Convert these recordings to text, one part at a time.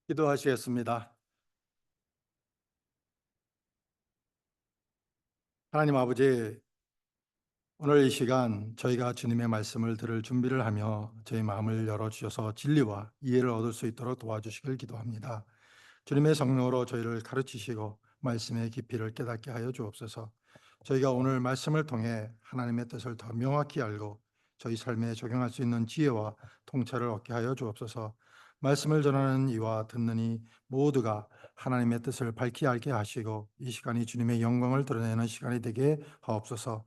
기도하시겠습니다. 하나님 아버지, 오늘 이 시간 저희가 주님의 말씀을 들을 준비를 하며 저희 마음을 열어주셔서 진리와 이해를 얻을 수 있도록 도와주시길 기도합니다. 주님의 성령으로 저희를 가르치시고 말씀의 깊이를 깨닫게 하여 주옵소서. 저희가 오늘 말씀을 통해 하나님의 뜻을 더 명확히 알고 저희 삶에 적용할 수 있는 지혜와 통찰을 얻게 하여 주옵소서. 말씀을 전하는 이와 듣는 이 모두가 하나님의 뜻을 밝히 알게 하시고 이 시간이 주님의 영광을 드러내는 시간이 되게 하옵소서.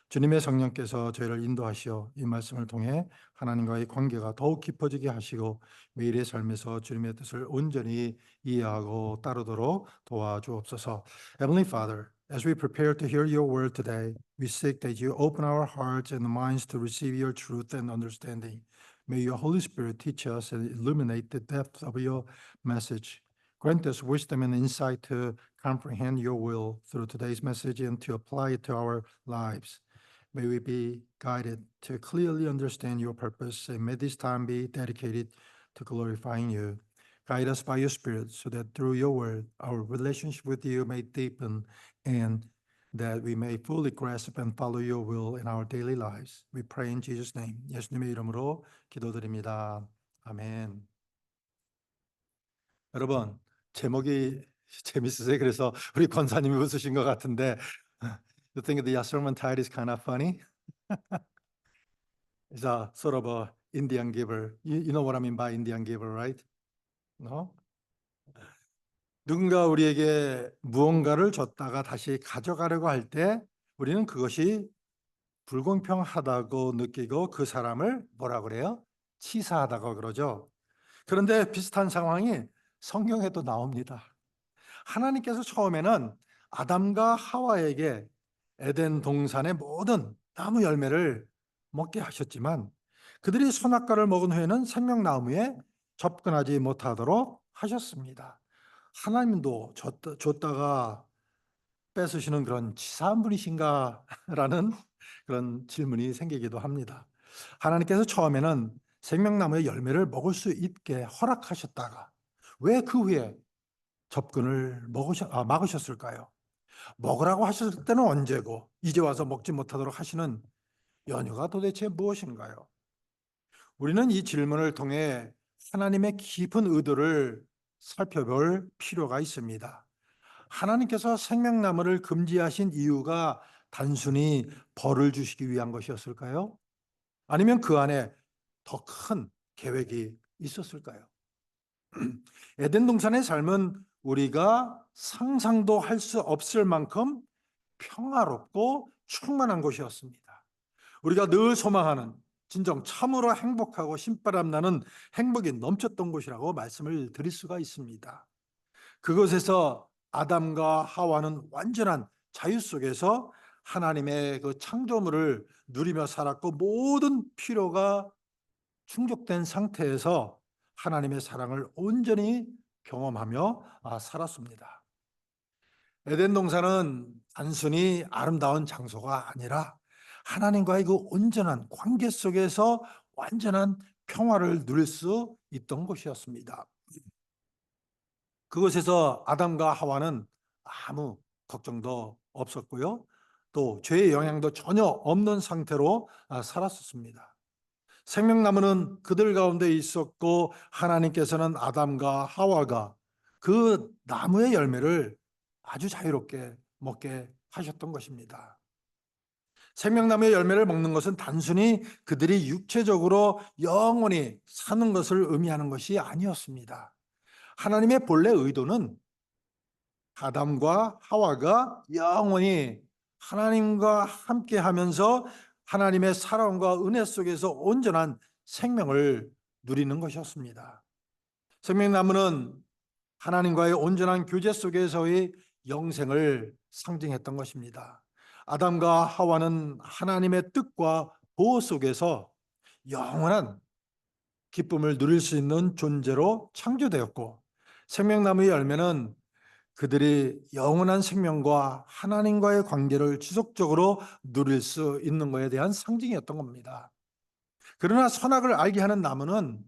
주님의 성령께서 저희를 인도하시어 이 말씀을 통해 하나님과의 관계가 더욱 깊어지게 하시고 매일의 삶에서 주님의 뜻을 온전히 이해하고 따르도록 도와주옵소서. Heavenly Father, as we prepare to hear your word today, we seek that you open our hearts and minds to receive your truth and understanding. May your Holy Spirit teach us and illuminate the depth of your message. Grant us wisdom and insight to comprehend your will through today's message and to apply it to our lives. May we be guided to clearly understand your purpose, and may this time be dedicated to glorifying you. Guide us by your Spirit so that through your word, our relationship with you may deepen and that we may fully grasp and follow your will in our daily lives. We pray in Jesus' name. 예수님의 이름으로 기도드립니다. 아멘. 여러분, 제목이 재밌으세요? 그래서 우리 권사님이 웃으신 것 같은데 You think the sermon title is kind of funny? It's a sort of a Indian giver. You know what I mean by Indian giver, right? No? 누군가 우리에게 무언가를 줬다가 다시 가져가려고 할 때 우리는 그것이 불공평하다고 느끼고 그 사람을 뭐라 그래요? 치사하다고 그러죠. 그런데 비슷한 상황이 성경에도 나옵니다. 하나님께서 처음에는 아담과 하와에게 에덴 동산의 모든 나무 열매를 먹게 하셨지만 그들이 선악과를 먹은 후에는 생명나무에 접근하지 못하도록 하셨습니다. 하나님도 줬다가 뺏으시는 그런 치사한 분이신가? 라는 그런 질문이 생기기도 합니다. 하나님께서 처음에는 생명나무의 열매를 먹을 수 있게 허락하셨다가 왜 그 후에 접근을 막으셨을까요? 먹으라고 하셨을 때는 언제고 이제 와서 먹지 못하도록 하시는 연유가 도대체 무엇인가요? 우리는 이 질문을 통해 하나님의 깊은 의도를 살펴볼 필요가 있습니다. 하나님께서 생명나무를 금지하신 이유가 단순히 벌을 주시기 위한 것이었을까요? 아니면 그 안에 더 큰 계획이 있었을까요? 에덴 동산의 삶은 우리가 상상도 할 수 없을 만큼 평화롭고 충만한 곳이었습니다. 우리가 늘 소망하는 진정 참으로 행복하고 신바람 나는 행복이 넘쳤던 곳이라고 말씀을 드릴 수가 있습니다. 그곳에서 아담과 하와는 완전한 자유 속에서 하나님의 그 창조물을 누리며 살았고 모든 필요가 충족된 상태에서 하나님의 사랑을 온전히 경험하며 살았습니다. 에덴 동산은 단순히 아름다운 장소가 아니라 하나님과의 그 온전한 관계 속에서 완전한 평화를 누릴 수 있던 곳이었습니다. 그곳에서 아담과 하와는 아무 걱정도 없었고요. 또 죄의 영향도 전혀 없는 상태로 살았었습니다. 생명나무는 그들 가운데 있었고 하나님께서는 아담과 하와가 그 나무의 열매를 아주 자유롭게 먹게 하셨던 것입니다. 생명나무의 열매를 먹는 것은 단순히 그들이 육체적으로 영원히 사는 것을 의미하는 것이 아니었습니다. 하나님의 본래 의도는 아담과 하와가 영원히 하나님과 함께 하면서 하나님의 사랑과 은혜 속에서 온전한 생명을 누리는 것이었습니다. 생명나무는 하나님과의 온전한 교제 속에서의 영생을 상징했던 것입니다. 아담과 하와는 하나님의 뜻과 보호 속에서 영원한 기쁨을 누릴 수 있는 존재로 창조되었고 생명나무의 열매는 그들이 영원한 생명과 하나님과의 관계를 지속적으로 누릴 수 있는 것에 대한 상징이었던 겁니다. 그러나 선악을 알게 하는 나무는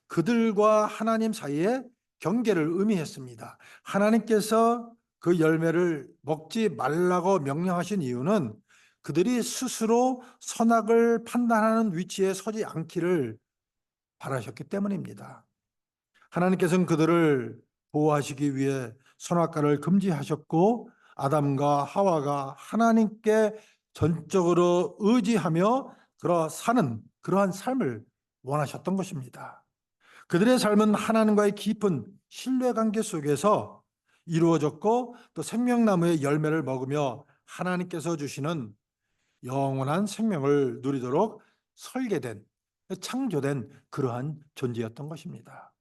그들과 하나님 사이에 경계를 의미했습니다. 하나님께서 그 열매를 먹지 말라고 명령하신 이유는 그들이 스스로 선악을 판단하는 위치에 서지 않기를 바라셨기 때문입니다. 하나님께서는 그들을 보호하시기 위해 선악과를 금지하셨고 아담과 하와가 하나님께 전적으로 의지하며 사는 그러한 삶을 원하셨던 것입니다. 그들의 삶은 하나님과의 깊은 신뢰관계 속에서 이루어졌고 또 생명나무의 열매를 먹으며 하나님께서 주시는 영원한 생명을 누리도록 설계된 창조된 그러한 존재였던 것입니다.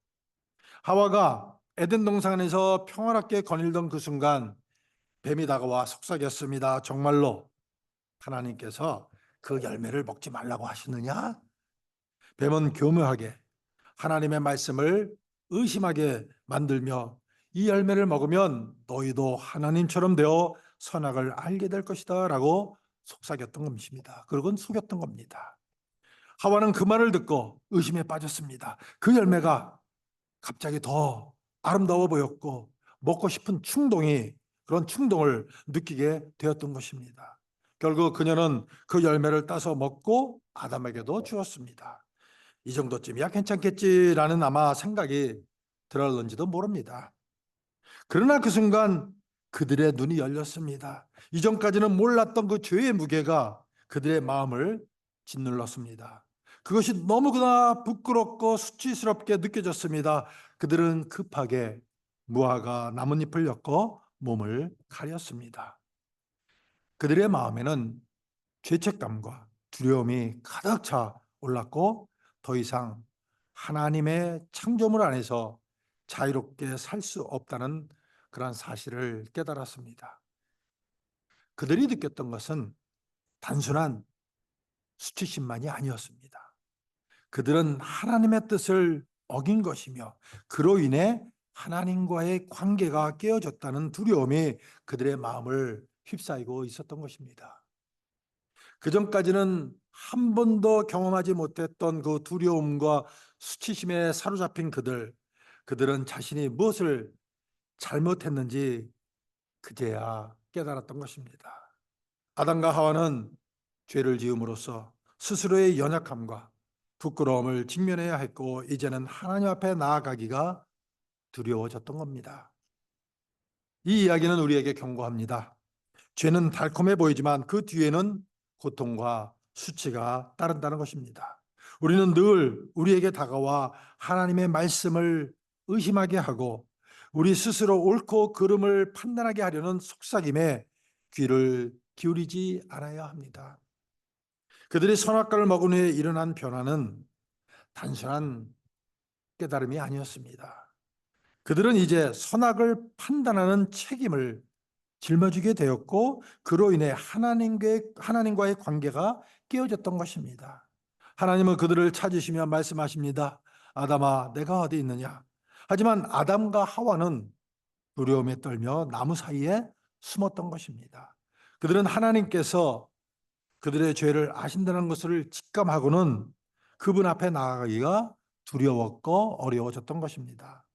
하와가 에덴 동산에서 평화롭게 거닐던 그 순간 뱀이 다가와 속삭였습니다. 정말로 하나님께서 그 열매를 먹지 말라고 하시느냐? 뱀은 교묘하게 하나님의 말씀을 의심하게 만들며 이 열매를 먹으면 너희도 하나님처럼 되어 선악을 알게 될 것이다 라고 속삭였던 것입니다. 그러곤 속였던 겁니다. 하와는 그 말을 듣고 의심에 빠졌습니다. 그 열매가 갑자기 더 아름다워 보였고 먹고 싶은 그런 충동을 느끼게 되었던 것입니다. 결국 그녀는 그 열매를 따서 먹고 아담에게도 주었습니다. 이 정도쯤이야 괜찮겠지라는 아마 생각이 들었는지도 모릅니다. 그러나 그 순간 그들의 눈이 열렸습니다. 이전까지는 몰랐던 그 죄의 무게가 그들의 마음을 짓눌렀습니다. 그것이 너무나 부끄럽고 수치스럽게 느껴졌습니다. 그들은 급하게 무화과 나뭇잎을 엮어 몸을 가렸습니다. 그들의 마음에는 죄책감과 두려움이 가득 차 올랐고 더 이상 하나님의 창조물 안에서 자유롭게 살 수 없다는 그런 사실을 깨달았습니다. 그들이 느꼈던 것은 단순한 수치심만이 아니었습니다. 그들은 하나님의 뜻을 어긴 것이며 그로 인해 하나님과의 관계가 깨어졌다는 두려움이 그들의 마음을 휩싸이고 있었던 것입니다. 그전까지는 한 번도 경험하지 못했던 그 두려움과 수치심에 사로잡힌 그들은 자신이 무엇을 잘못했는지 그제야 깨달았던 것입니다. 아담과 하와는 죄를 지음으로써 스스로의 연약함과 부끄러움을 직면해야 했고 이제는 하나님 앞에 나아가기가 두려워졌던 겁니다. 이 이야기는 우리에게 경고합니다. 죄는 달콤해 보이지만 그 뒤에는 고통과 수치가 따른다는 것입니다. 우리는 늘 우리에게 다가와 하나님의 말씀을 의심하게 하고 우리 스스로 옳고 그름을 판단하게 하려는 속삭임에 귀를 기울이지 않아야 합니다. 그들이 선악과를 먹은 후에 일어난 변화는 단순한 깨달음이 아니었습니다. 그들은 이제 선악을 판단하는 책임을 짊어지게 되었고 그로 인해 하나님과의 관계가 깨어졌던 것입니다. 하나님은 그들을 찾으시며 말씀하십니다. 아담아, 내가 어디 있느냐? 하지만 아담과 하와는 두려움에 떨며 나무 사이에 숨었던 것입니다. 그들은 하나님께서 그들의 죄를 아신다는 것을 직감하고는 그분 앞에 나아가기가 두려웠고 어려워졌던 것입니다.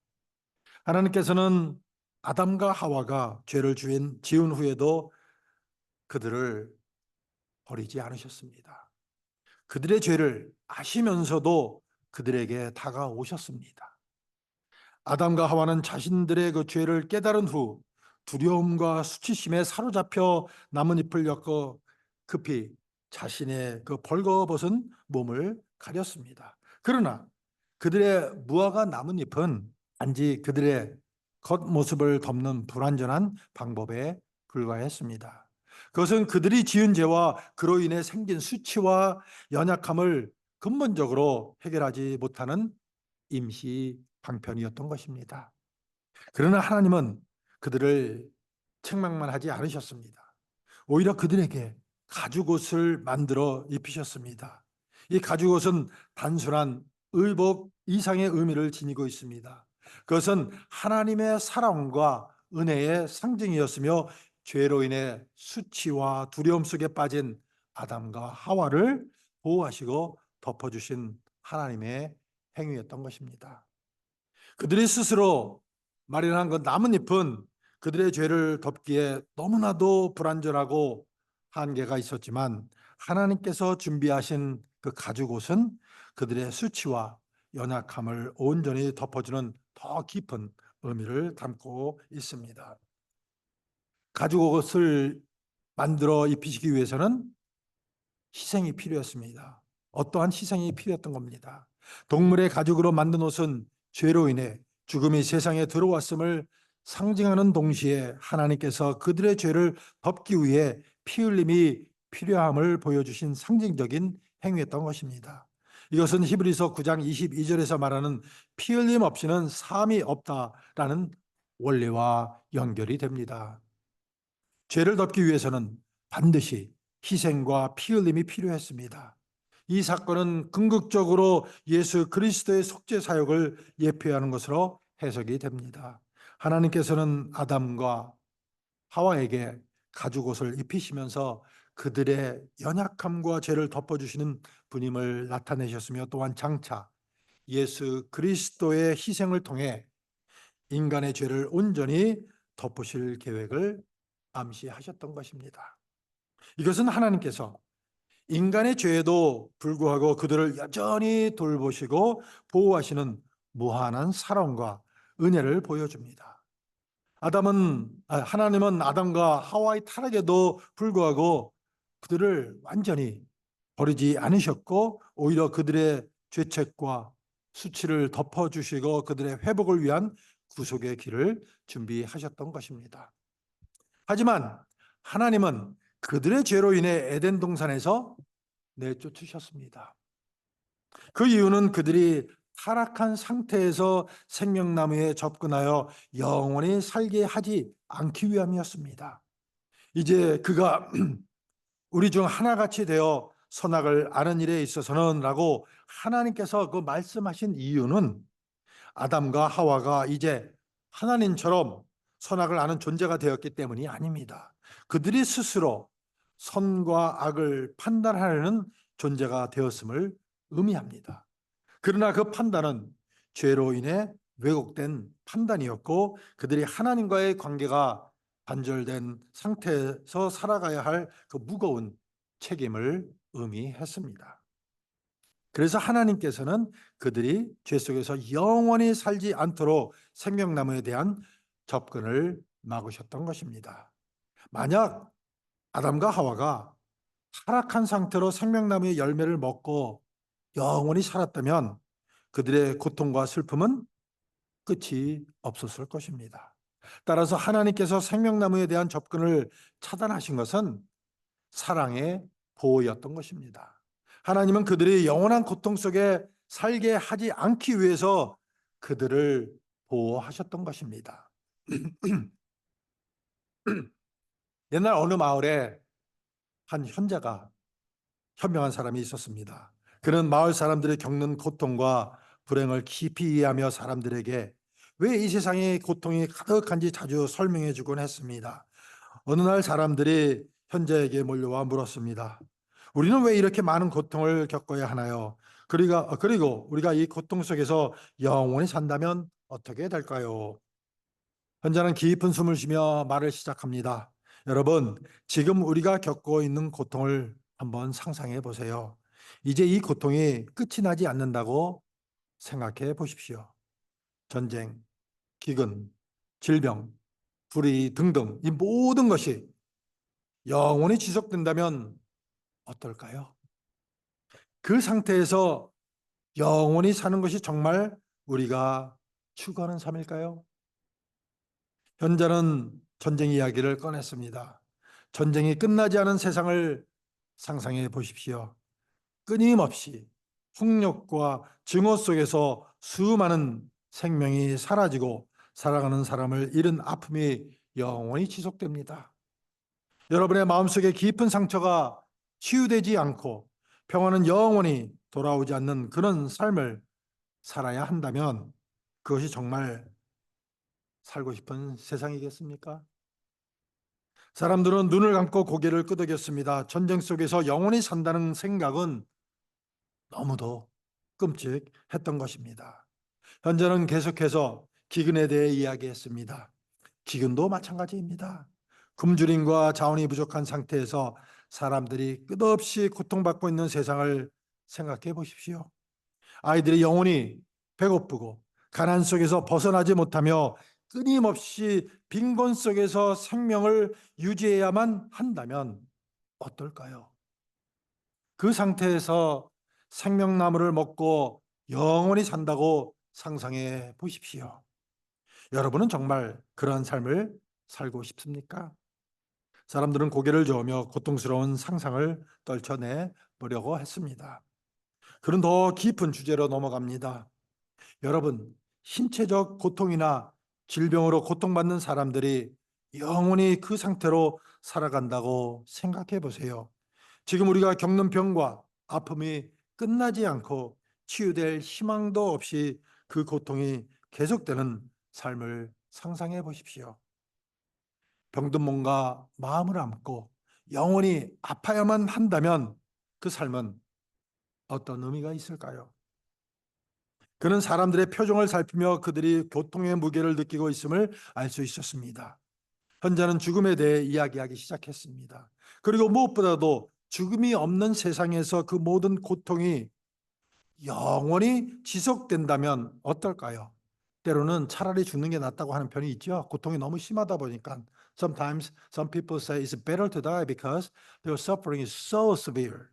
하나님께서는 아담과 하와가 죄를 지은 후에도 그들을 버리지 않으셨습니다. 그들의 죄를 아시면서도 그들에게 다가오셨습니다. 아담과 하와는 자신들의 그 죄를 깨달은 후 두려움과 수치심에 사로잡혀 나뭇잎을 엮어 급히 자신의 그 벌거벗은 몸을 가렸습니다. 그러나 그들의 무화과 나뭇잎은 단지 그들의 겉모습을 덮는 불완전한 방법에 불과했습니다. 그것은 그들이 지은 죄와 그로 인해 생긴 수치와 연약함을 근본적으로 해결하지 못하는 임시 방편이었던 것입니다. 그러나 하나님은 그들을 책망만 하지 않으셨습니다. 오히려 그들에게 가죽옷을 만들어 입히셨습니다. 이 가죽옷은 단순한 의복 이상의 의미를 지니고 있습니다. 그것은 하나님의 사랑과 은혜의 상징이었으며 죄로 인해 수치와 두려움 속에 빠진 아담과 하와를 보호하시고 덮어주신 하나님의 행위였던 것입니다. 그들이 스스로 마련한 그 나뭇잎은 그들의 죄를 덮기에 너무나도 불완전하고 한계가 있었지만, 하나님께서 준비하신 그 가죽옷은 그들의 수치와 연약함을 온전히 덮어주는 더 깊은 의미를 담고 있습니다. 가죽옷을 만들어 입히시기 위해서는 희생이 필요했습니다. 어떠한 희생이 필요했던 겁니다. 동물의 가죽으로 만든 옷은 죄로 인해 죽음이 세상에 들어왔음을 상징하는 동시에 하나님께서 그들의 죄를 덮기 위해 피 흘림이 필요함을 보여주신 상징적인 행위였던 것입니다. 이것은 히브리서 9장 22절에서 말하는 피 흘림 없이는 사함이 없다라는 원리와 연결이 됩니다. 죄를 덮기 위해서는 반드시 희생과 피 흘림이 필요했습니다. 이 사건은 궁극적으로 예수 그리스도의 속죄 사역을 예표하는 것으로 해석이 됩니다. 하나님께서는 아담과 하와에게 가죽옷을 입히시면서 그들의 연약함과 죄를 덮어주시는 분임을 나타내셨으며, 또한 장차 예수 그리스도의 희생을 통해 인간의 죄를 온전히 덮으실 계획을 암시하셨던 것입니다. 이것은 하나님께서 인간의 죄에도 불구하고 그들을 여전히 돌보시고 보호하시는 무한한 사랑과 은혜를 보여줍니다. 하나님은 아담과 하와의 타락에도 불구하고 그들을 완전히 버리지 않으셨고, 오히려 그들의 죄책과 수치를 덮어주시고 그들의 회복을 위한 구속의 길을 준비하셨던 것입니다. 하지만 하나님은 그들의 죄로 인해 에덴 동산에서 내쫓으셨습니다. 그 이유는 그들이 타락한 상태에서 생명나무에 접근하여 영원히 살게 하지 않기 위함이었습니다. 이제 그가 우리 중 하나같이 되어 선악을 아는 일에 있어서는 라고 하나님께서 그 말씀하신 이유는, 아담과 하와가 이제 하나님처럼 선악을 아는 존재가 되었기 때문이 아닙니다. 그들이 스스로 선과 악을 판단하려는 존재가 되었음을 의미합니다. 그러나 그 판단은 죄로 인해 왜곡된 판단이었고, 그들이 하나님과의 관계가 단절된 상태에서 살아가야 할 그 무거운 책임을 의미했습니다. 그래서 하나님께서는 그들이 죄 속에서 영원히 살지 않도록 생명나무에 대한 접근을 막으셨던 것입니다. 만약 아담과 하와가 타락한 상태로 생명나무의 열매를 먹고 영원히 살았다면 그들의 고통과 슬픔은 끝이 없었을 것입니다. 따라서 하나님께서 생명나무에 대한 접근을 차단하신 것은 사랑의 보호였던 것입니다. 하나님은 그들이 영원한 고통 속에 살게 하지 않기 위해서 그들을 보호하셨던 것입니다. 옛날 어느 마을에 한 현명한 사람이 있었습니다. 그는 마을 사람들이 겪는 고통과 불행을 깊이 이해하며 사람들에게 왜 이 세상에 고통이 가득한지 자주 설명해 주곤 했습니다. 어느 날 사람들이 현자에게 몰려와 물었습니다. 우리는 왜 이렇게 많은 고통을 겪어야 하나요? 그리고 우리가 이 고통 속에서 영원히 산다면 어떻게 될까요? 현자는 깊은 숨을 쉬며 말을 시작합니다. 여러분, 지금 우리가 겪고 있는 고통을 한번 상상해 보세요. 이제 이 고통이 끝이 나지 않는다고 생각해 보십시오. 전쟁, 기근, 질병, 불의 등등 이 모든 것이 영원히 지속된다면 어떨까요? 그 상태에서 영원히 사는 것이 정말 우리가 추구하는 삶일까요? 현자는 전쟁 이야기를 꺼냈습니다. 전쟁이 끝나지 않은 세상을 상상해 보십시오. 끊임없이 폭력과 증오 속에서 수많은 생명이 사라지고 사랑하는 사람을 잃은 아픔이 영원히 지속됩니다. 여러분의 마음속에 깊은 상처가 치유되지 않고 평화는 영원히 돌아오지 않는 그런 삶을 살아야 한다면 그것이 정말 살고 싶은 세상이겠습니까? 사람들은 눈을 감고 고개를 끄덕였습니다. 전쟁 속에서 영원히 산다는 생각은 너무도 끔찍했던 것입니다. 현자는 계속해서 기근에 대해 이야기했습니다. 기근도 마찬가지입니다. 굶주림과 자원이 부족한 상태에서 사람들이 끝없이 고통받고 있는 세상을 생각해 보십시오. 아이들이 영원히 배고프고 가난 속에서 벗어나지 못하며 끊임없이 빈곤 속에서 생명을 유지해야만 한다면 어떨까요? 그 상태에서 생명나무를 먹고 영원히 산다고 상상해 보십시오. 여러분은 정말 그러한 삶을 살고 싶습니까? 사람들은 고개를 저으며 고통스러운 상상을 떨쳐내 보려고 했습니다. 그런 더 깊은 주제로 넘어갑니다. 여러분, 신체적 고통이나 질병으로 고통받는 사람들이 영원히 그 상태로 살아간다고 생각해 보세요. 지금 우리가 겪는 병과 아픔이 끝나지 않고 치유될 희망도 없이 그 고통이 계속되는 삶을 상상해 보십시오. 병든 몸과 마음을 안고 영원히 아파야만 한다면 그 삶은 어떤 의미가 있을까요? 그는 사람들의 표정을 살피며 그들이 고통의 무게를 느끼고 있음을 알 수 있었습니다. 현자는 죽음에 대해 이야기하기 시작했습니다. 그리고 무엇보다도 죽음이 없는 세상에서 그 모든 고통이 영원히 지속된다면 어떨까요? 때로는 차라리 죽는 게 낫다고 하는 편이 있죠. 고통이 너무 심하다 보니까. Sometimes some people say it's better to die because their suffering is so severe.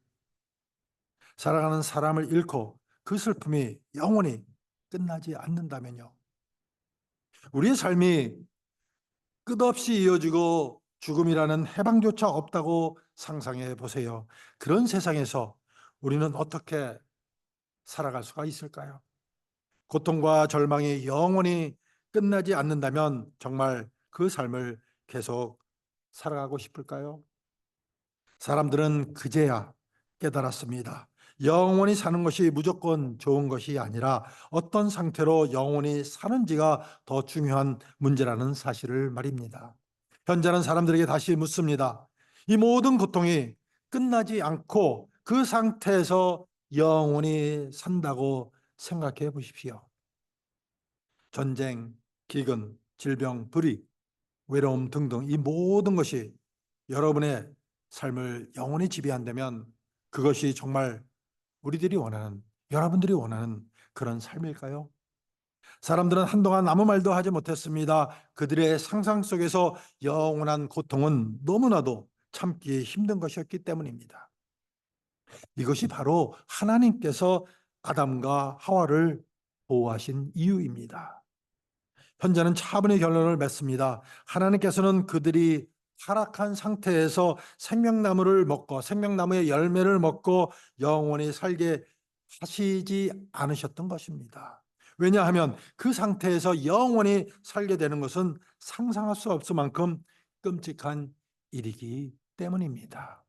사랑하는 사람을 잃고 그 슬픔이 영원히 끝나지 않는다면요. 우리의 삶이 끝없이 이어지고 죽음이라는 해방조차 없다고 상상해 보세요. 그런 세상에서 우리는 어떻게 살아갈 수가 있을까요? 고통과 절망이 영원히 끝나지 않는다면 정말 그 삶을 계속 살아가고 싶을까요? 사람들은 그제야 깨달았습니다. 영원히 사는 것이 무조건 좋은 것이 아니라 어떤 상태로 영원히 사는지가 더 중요한 문제라는 사실을 말입니다. 현자는 사람들에게 다시 묻습니다. 이 모든 고통이 끝나지 않고 그 상태에서 영원히 산다고 생각해 보십시오. 전쟁, 기근, 질병, 불의, 외로움 등등 이 모든 것이 여러분의 삶을 영원히 지배한다면 그것이 정말 우리들이 원하는, 여러분들이 원하는 그런 삶일까요? 사람들은 한동안 아무 말도 하지 못했습니다. 그들의 상상 속에서 영원한 고통은 너무나도 참기 힘든 것이었기 때문입니다. 이것이 바로 하나님께서 아담과 하와를 보호하신 이유입니다. 현자는 차분히 결론을 맺습니다. 하나님께서는 그들이 타락한 상태에서 생명나무를 먹고 생명나무의 열매를 먹고 영원히 살게 하시지 않으셨던 것입니다. 왜냐하면 그 상태에서 영원히 살게 되는 것은 상상할 수 없을 만큼 끔찍한 일이기 때문입니다.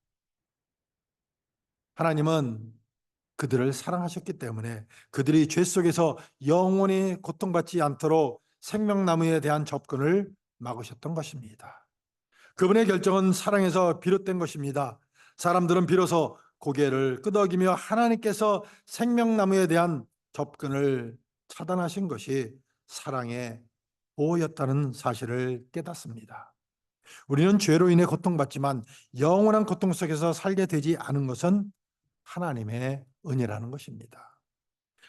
하나님은 그들을 사랑하셨기 때문에 그들이 죄 속에서 영원히 고통받지 않도록 생명나무에 대한 접근을 막으셨던 것입니다. 그분의 결정은 사랑에서 비롯된 것입니다. 사람들은 비로소 고개를 끄덕이며 하나님께서 생명나무에 대한 접근을 차단하신 것이 사랑의 보호였다는 사실을 깨닫습니다. 우리는 죄로 인해 고통받지만 영원한 고통 속에서 살게 되지 않은 것은 하나님의 은혜라는 것입니다.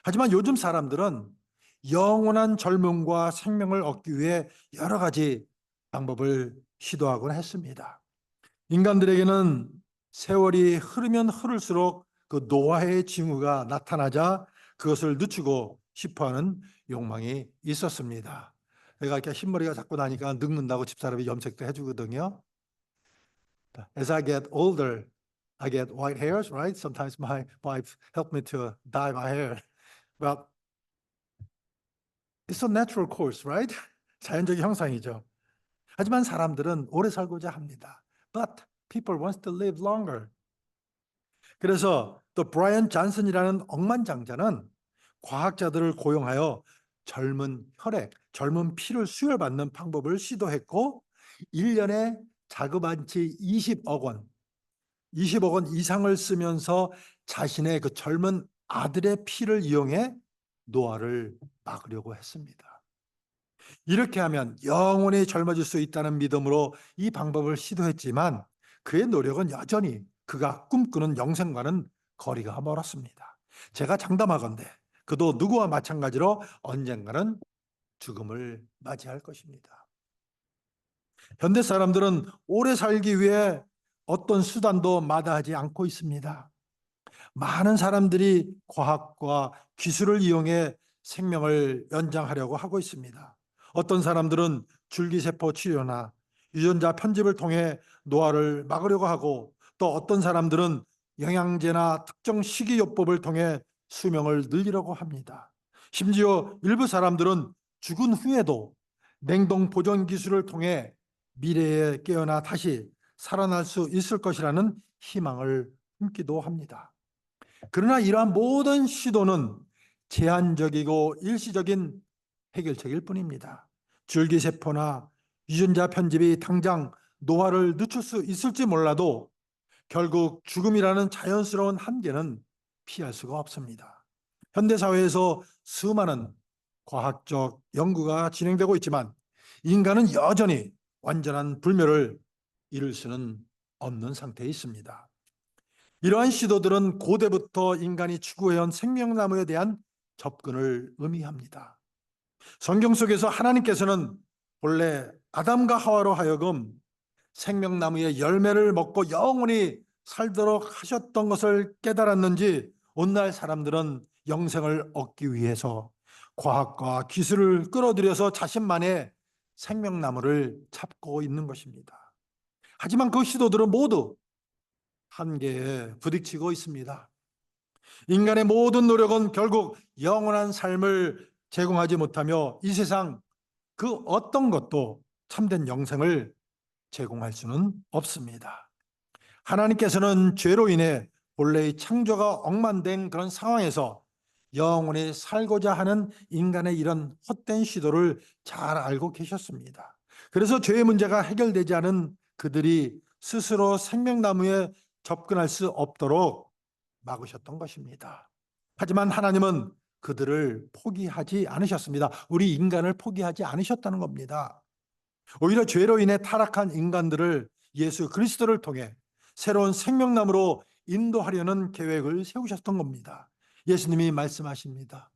하지만 요즘 사람들은 영원한 젊음과 생명을 얻기 위해 여러 가지 방법을 시도하곤 했습니다. 인간들에게는 세월이 흐르면 흐를수록 그 노화의 징후가 나타나자 그것을 늦추고 싶어하는 욕망이 있었습니다. 내가 이렇게 흰머리가 자꾸 나니까 늙는다고 집사람이 염색도 해주거든요. As I get older, I get white hairs, right? Sometimes my wife helped me to dye my hair. Well, it's a natural course, right? 자연적인 형상이죠. 하지만 사람들은 오래 살고자 합니다. But people want to live longer. 그래서 또 브라이언 잔슨이라는 억만장자는 과학자들을 고용하여 젊은 혈액, 젊은 피를 수혈받는 방법을 시도했고 1년에 자그마치 20억 원 이상을 쓰면서 자신의 그 젊은 아들의 피를 이용해 노화를 막으려고 했습니다. 이렇게 하면 영원히 젊어질 수 있다는 믿음으로 이 방법을 시도했지만 그의 노력은 여전히 그가 꿈꾸는 영생과는 거리가 멀었습니다. 제가 장담하건대 그도 누구와 마찬가지로 언젠가는 죽음을 맞이할 것입니다. 현대 사람들은 오래 살기 위해 어떤 수단도 마다하지 않고 있습니다. 많은 사람들이 과학과 기술을 이용해 생명을 연장하려고 하고 있습니다. 어떤 사람들은 줄기세포 치료나 유전자 편집을 통해 노화를 막으려고 하고, 또 어떤 사람들은 영양제나 특정 식이요법을 통해 수명을 늘리려고 합니다. 심지어 일부 사람들은 죽은 후에도 냉동 보존 기술을 통해 미래에 깨어나 다시 살아날 수 있을 것이라는 희망을 품기도 합니다. 그러나 이러한 모든 시도는 제한적이고 일시적인 해결책일 뿐입니다. 줄기세포나 유전자 편집이 당장 노화를 늦출 수 있을지 몰라도 결국 죽음이라는 자연스러운 한계는 피할 수가 없습니다. 현대사회에서 수많은 과학적 연구가 진행되고 있지만 인간은 여전히 완전한 불멸을 이룰 수는 없는 상태에 있습니다. 이러한 시도들은 고대부터 인간이 추구해온 생명나무에 대한 접근을 의미합니다. 성경 속에서 하나님께서는 본래 아담과 하와로 하여금 생명나무의 열매를 먹고 영원히 살도록 하셨던 것을 깨달았는지 오늘날 사람들은 영생을 얻기 위해서 과학과 기술을 끌어들여서 자신만의 생명나무를 찾고 있는 것입니다. 하지만 그 시도들은 모두 한계에 부딪히고 있습니다. 인간의 모든 노력은 결국 영원한 삶을 제공하지 못하며 이 세상 그 어떤 것도 참된 영생을 제공할 수는 없습니다. 하나님께서는 죄로 인해 본래의 창조가 엉망된 그런 상황에서 영원히 살고자 하는 인간의 이런 헛된 시도를 잘 알고 계셨습니다. 그래서 죄의 문제가 해결되지 않은 그들이 스스로 생명나무에 접근할 수 없도록 막으셨던 것입니다. 하지만 하나님은 그들을 포기하지 않으셨습니다. 우리 인간을 포기하지 않으셨다는 겁니다. 오히려 죄로 인해 타락한 인간들을 예수 그리스도를 통해 새로운 생명나무로 인도하려는 계획을 세우셨던 겁니다. 예수님이 말씀하십니다.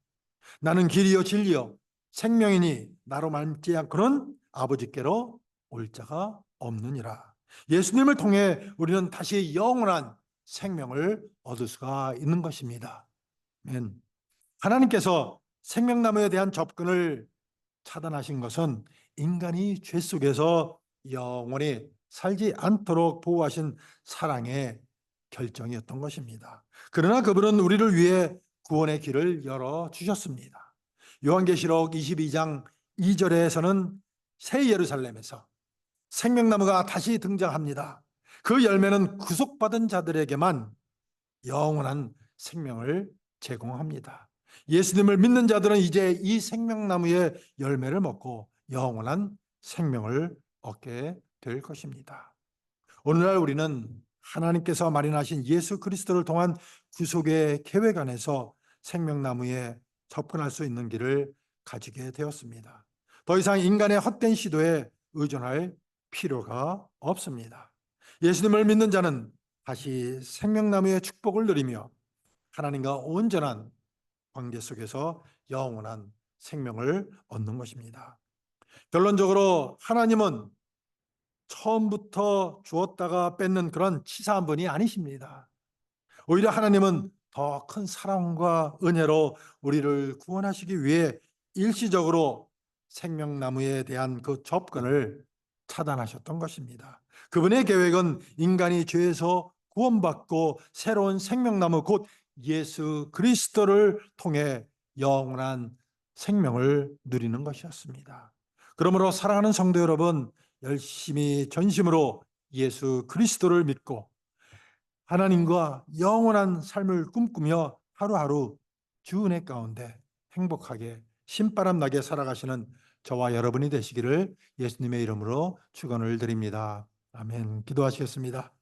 나는 길이요 진리요 생명이니 나로 말미암고는 아버지께로 올 자가 없느니라. 예수님을 통해 우리는 다시 영원한 생명을 얻을 수가 있는 것입니다. 아멘. 하나님께서 생명나무에 대한 접근을 차단하신 것은 인간이 죄 속에서 영원히 살지 않도록 보호하신 사랑의 결정이었던 것입니다. 그러나 그분은 우리를 위해 구원의 길을 열어주셨습니다. 요한계시록 22장 2절에서는 새 예루살렘에서 생명나무가 다시 등장합니다. 그 열매는 구속받은 자들에게만 영원한 생명을 제공합니다. 예수님을 믿는 자들은 이제 이 생명나무의 열매를 먹고 영원한 생명을 얻게 될 것입니다. 오늘날 우리는 하나님께서 마련하신 예수 그리스도를 통한 구속의 계획 안에서 생명나무에 접근할 수 있는 길을 가지게 되었습니다. 더 이상 인간의 헛된 시도에 의존할 필요가 없습니다. 예수님을 믿는 자는 다시 생명나무의 축복을 누리며 하나님과 온전한 관계 속에서 영원한 생명을 얻는 것입니다. 결론적으로 하나님은 처음부터 주었다가 뺏는 그런 치사한 분이 아니십니다. 오히려 하나님은 더 큰 사랑과 은혜로 우리를 구원하시기 위해 일시적으로 생명나무에 대한 그 접근을 차단하셨던 것입니다. 그분의 계획은 인간이 죄에서 구원받고 새로운 생명나무 곧 예수 그리스도를 통해 영원한 생명을 누리는 것이었습니다. 그러므로 사랑하는 성도 여러분, 열심히 전심으로 예수 그리스도를 믿고 하나님과 영원한 삶을 꿈꾸며 하루하루 주 은혜 가운데 행복하게 신바람 나게 살아가시는 저와 여러분이 되시기를 예수님의 이름으로 축원을 드립니다. 아멘. 기도하시겠습니다.